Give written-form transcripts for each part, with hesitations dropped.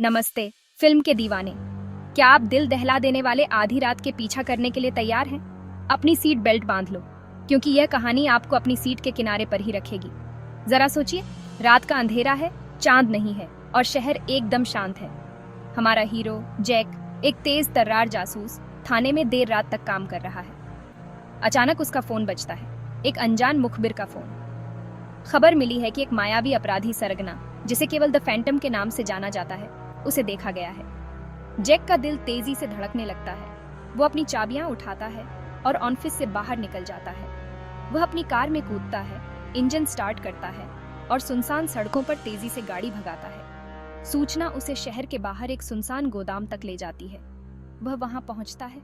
नमस्ते। फिल्म के दीवाने, क्या आप दिल दहला देने वाले आधी रात के पीछा करने के लिए तैयार हैं? अपनी सीट बेल्ट बांध लो, क्योंकि यह कहानी आपको अपनी सीट के किनारे पर ही रखेगी। जरा सोचिए, रात का अंधेरा है, चांद नहीं है और शहर एकदम शांत है। हमारा हीरो जैक, एक तेज तर्रार जासूस, थाने में देर रात तक काम कर रहा है। अचानक उसका फोन बजता है, एक अनजान मुखबिर का फोन। खबर मिली है कि एक मायावी अपराधी सरगना, जिसे केवल द फैंटम के नाम से जाना जाता है, उसे देखा गया है। जैक का दिल तेजी से धड़कने लगता है। वो अपनी चाबियां उठाता है और ऑफिस से बाहर निकल जाता है। वह अपनी कार में कूदता है, इंजन स्टार्ट करता है और सुनसान सड़कों पर तेजी से गाड़ी भगाता है। सूचना उसे शहर के बाहर एक सुनसान गोदाम तक ले जाती है। वह वहां पहुंचता है,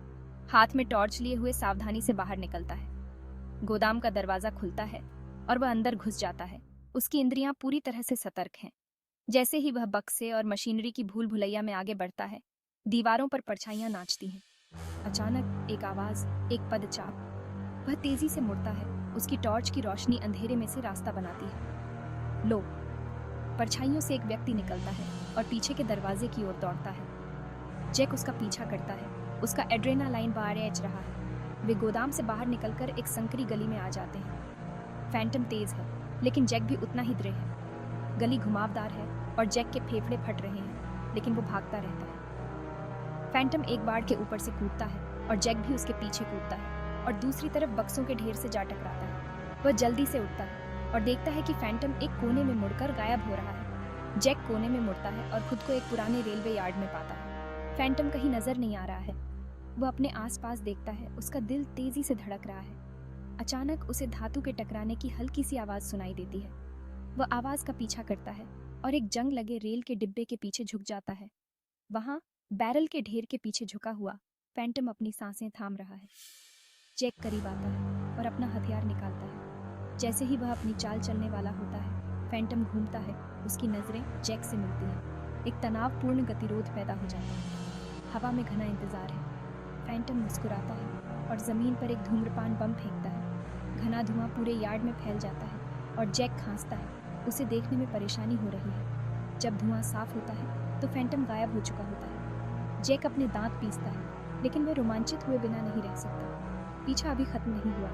हाथ में टॉर्च लिए हुए सावधानी से बाहर निकलता है। गोदाम का दरवाजा खुलता है और वह अंदर घुस जाता है। उसकी इंद्रियां पूरी तरह से सतर्क हैं। जैसे ही वह बक्से और मशीनरी की भूल भुलैया में आगे बढ़ता है, दीवारों पर परछाइयां नाचती हैं। अचानक एक आवाज, एक पदचाप। वह तेजी से मुड़ता है। उसकी टॉर्च की रोशनी अंधेरे में से रास्ता बनाती है। लो, परछाइयों से एक व्यक्ति निकलता है और पीछे के दरवाजे की ओर दौड़ता है। जैक उसका पीछा करता है। उसका एड्रेनालाइन बाहर रहा है। वे गोदाम से बाहर निकलकर एक संकरी गली में आ जाते हैं। फैंटम तेज है, लेकिन जैक भी उतना ही दृढ़ है। गली घुमावदार है और जैक के फेफड़े फट रहे हैं, लेकिन वो भागता रहता है। फैंटम एक बाड़ के ऊपर से कूदता है और जैक भी उसके पीछे कूदता है और दूसरी तरफ बक्सों के ढेर से जा टकराता है। वह जल्दी से उठता है और देखता है कि फैंटम एक कोने में मुड़कर गायब हो रहा है। जैक कोने में मुड़ता है और खुद को एक पुराने रेलवे यार्ड में पाता है। फैंटम कहीं नजर नहीं आ रहा है। वह अपने आसपास देखता है। उसका दिल तेजी से धड़क रहा है। अचानक उसे धातु के टकराने की हल्की सी आवाज सुनाई देती है। वह आवाज का पीछा करता है और एक जंग लगे रेल के डिब्बे के पीछे झुक जाता है। वहां बैरल के ढेर के पीछे झुका हुआ फैंटम अपनी सांसें थाम रहा है। जैक करीब आता है और अपना हथियार निकालता है। जैसे ही वह अपनी चाल चलने वाला होता है, फैंटम घूमता है। उसकी नजरें जैक से मिलती हैं। एक तनावपूर्ण गतिरोध पैदा हो जाता है। हवा में घना इंतजार है। फैंटम मुस्कुराता है और जमीन पर एक धूम्रपान बम फेंकता है। घना धुआं पूरे यार्ड में फैल जाता है और जैक खांसता है। उसे देखने में परेशानी हो रही है। जब धुआं साफ होता है तो फैंटम गायब हो चुका होता है। जैक अपने दांत पीसता है, लेकिन वह रोमांचित हुए बिना नहीं रह सकता। पीछा अभी खत्म नहीं हुआ।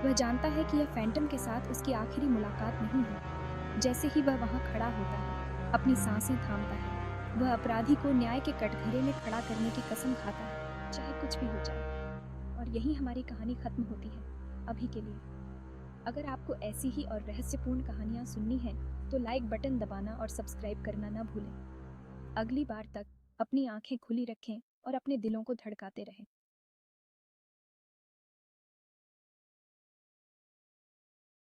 वह जानता है कि यह फैंटम के साथ उसकी आखिरी मुलाकात नहीं है। जैसे ही वह वहां खड़ा होता है, अपनी सांसें थामता है। वह अपराधी को न्याय के कटघरे में खड़ा करने की कसम खाता है, चाहे कुछ भी हो जाए। और यही हमारी कहानी खत्म होती है, अभी के लिए। अगर आपको ऐसी ही और रहस्यपूर्ण कहानियां सुननी हैं, तो लाइक बटन दबाना और सब्सक्राइब करना ना भूलें। अगली बार तक अपनी आंखें खुली रखें और अपने दिलों को धड़काते रहें।